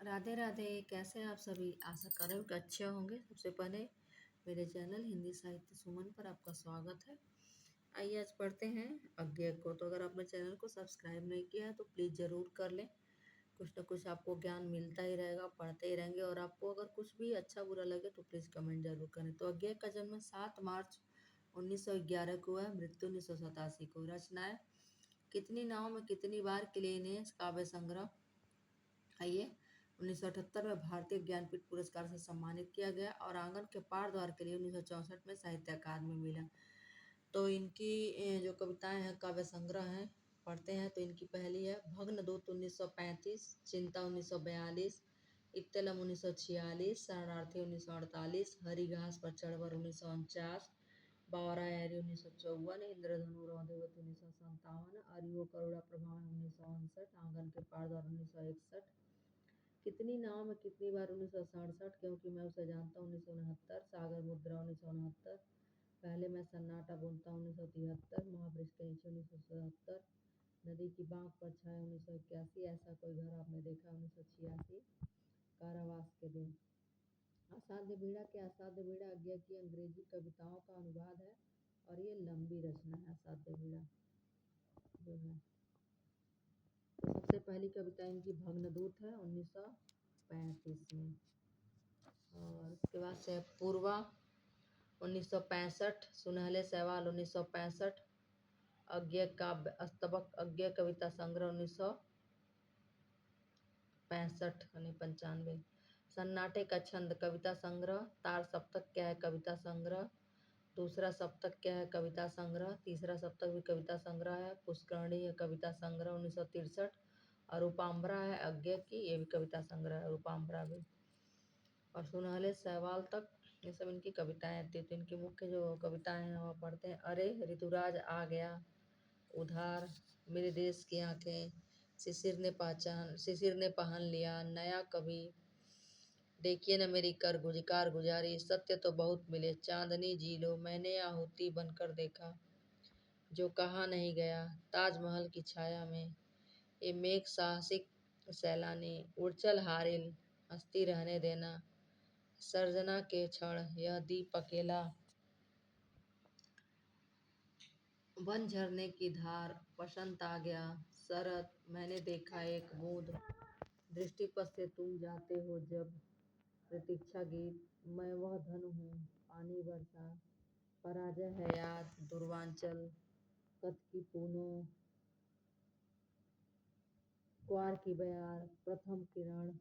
राधे राधे। कैसे हैं आप सभी? आशा कर रही हूँ कि अच्छे होंगे। सबसे पहले मेरे चैनल हिंदी साहित्य सुमन पर आपका स्वागत है। आइए आज पढ़ते हैं अज्ञेय को। तो अगर आपने चैनल को सब्सक्राइब नहीं किया है तो प्लीज़ ज़रूर कर लें। कुछ ना कुछ आपको ज्ञान मिलता ही रहेगा, पढ़ते ही रहेंगे। और आपको अगर कुछ भी अच्छा बुरा लगे तो प्लीज़ कमेंट जरूर करें। तो अज्ञेय का जन्म 7 मार्च 1911 को हुआ है, मृत्यु 1987 को। रचनाएं कितनी नाव में कितनी बार के लिए इन्हें काव्य संग्रह। आइए 1978 में भारतीय ज्ञानपीठ पुरस्कार से सम्मानित किया गया और आंगन के पार द्वार के लिए 1964 में साहित्य अकादमी मिला। तो इनकी जो कविताएं हैं काव्य संग्रह हैं, पढ़ते हैं। तो इनकी पहली है भग्नदूत 1935, चिंता 1942, इत्तलम 1946, शरणार्थी 1948, हरी घास पर चढ़वर 1949, बावरा यारी 1954, इंद्रधनु रौदेवत 1957, अरियो करुणा प्रभावन 1959, आंगन के पार द्वार 1961, कितनी नाव में कितनी बार 1967, क्योंकि मैं उसे जानता हूँ 1969, सागर मुद्रा 1969, पहले मैं सन्नाटा बुनता 1973, महावृक्ष के नीचे 1977, नदी की बांक पर छाया 1981, ऐसा कोई घर आपने देखा 1986, कारावास के दिन। असाध्य बीड़ा के असाध्य बीड़ा अज्ञेय की अंग्रेजी कविताओं का अनुवाद है और ये लंबी रचना है असाध्य बीड़ा जो है। तो सबसे पहली कविता इनकी भग्नदूत है 1935 में। और उसके बाद से पूर्वा 1965, सुनहले सवाल 1965, अज्ञेय काव्य अस्तबक अज्ञेय कविता संग्रह 1965 यानी 95, सन्नाटे का छंद कविता संग्रह, तार सप्तक क्या है कविता संग्रह, दूसरा सप्तक क्या है कविता संग्रह, तीसरा सप्तक भी कविता संग्रह है, पुष्करणी है कविता संग्रह 1963, और रूपाम्बरा है अज्ञेय की, ये भी कविता संग्रह है रूपाम्बरा भी। और सुनहले सवाल तक ये सब इनकी कविताएं थी। तो इनकी मुख्य जो कविताएं हैं वो पढ़ते हैं। अरे ऋतुराज आ गया उधार मेरे देश की आंखें, शिशिर ने पहन लिया नया कभी, देखिए न मेरी कार गुजारी, सत्य तो बहुत मिले चांदनी जी लो, मैंने आहुति बनकर देखा जो कहा नहीं गया, ताजमहल की छाया में ये मेघ साहसिक सैलानी, उड़चल हारिल हस्ती रहने देना, सर्जना के क्षण यह दीप अकेला, वन झरने की धार बसंत आ गया, शरद मैंने देखा एक बूंद, दृष्टिपथ से तुम जाते हो जब, प्रतीक्षा गीत मैं वह धन हूँ, पानी बरसा, पराजय है याद, दूरवांचल, कथ की पूनो, क्वार की बयार, प्रथम किरण,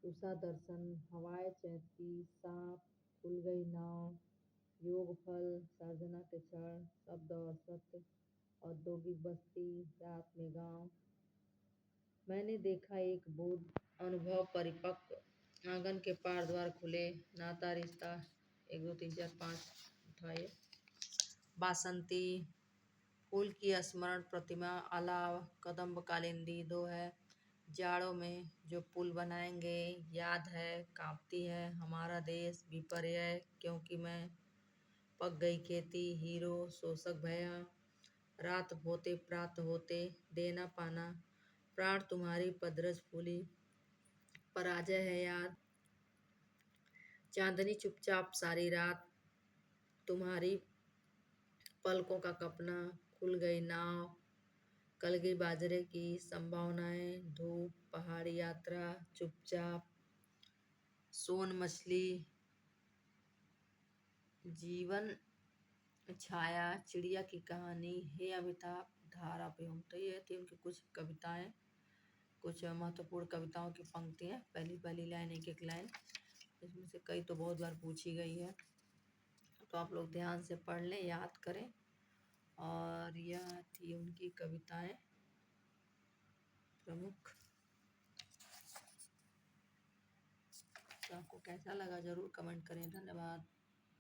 उषा दर्शन, हवाएं चैती, सांप, खुल गई नाव, योग फल, सर्जना के क्षण, शब्द और सत्य, औद्योगिक बस्ती, रात में गांव, मैंने देखा एक बोध, अनुभव परिपक्व, आंगन के पार द्वार खुले, नाता रिश्ता, 1 2 3 4 5 उठाइए, बासंती, फूल की स्मरण प्रतिमा, अलाव, कदम्ब कालिंदी 2 है, जाड़ों में जो पुल बनाएंगे, याद है कांपती है हमारा देश, विपर्य क्योंकि मैं पक गई खेती, हीरो शोषक भया, रात होते प्रात होते, देना पाना, प्राण तुम्हारी पदरज फूली, पराजय है याद, चांदनी चुपचाप सारी रात, तुम्हारी पलकों का कपना, खुल गई नाव, कल गई बाजरे की संभावनाएं, धूप, पहाड़ी यात्रा, चुपचाप, सोन मछली, जीवन छाया, चिड़िया की कहानी, हे अमिताभ, धारा प्रेम। तो ये थी उनकी कुछ कविताएं, कुछ महत्वपूर्ण कविताओं की पंक्तियां, पहली पहली लाइन एक एक लाइन, इसमें से कई तो बहुत बार पूछी गई है। तो आप लोग ध्यान से पढ़ लें, याद करें। और यह थी उनकी कविताएं प्रमुख। तो आपको कैसा लगा ज़रूर कमेंट करें। धन्यवाद।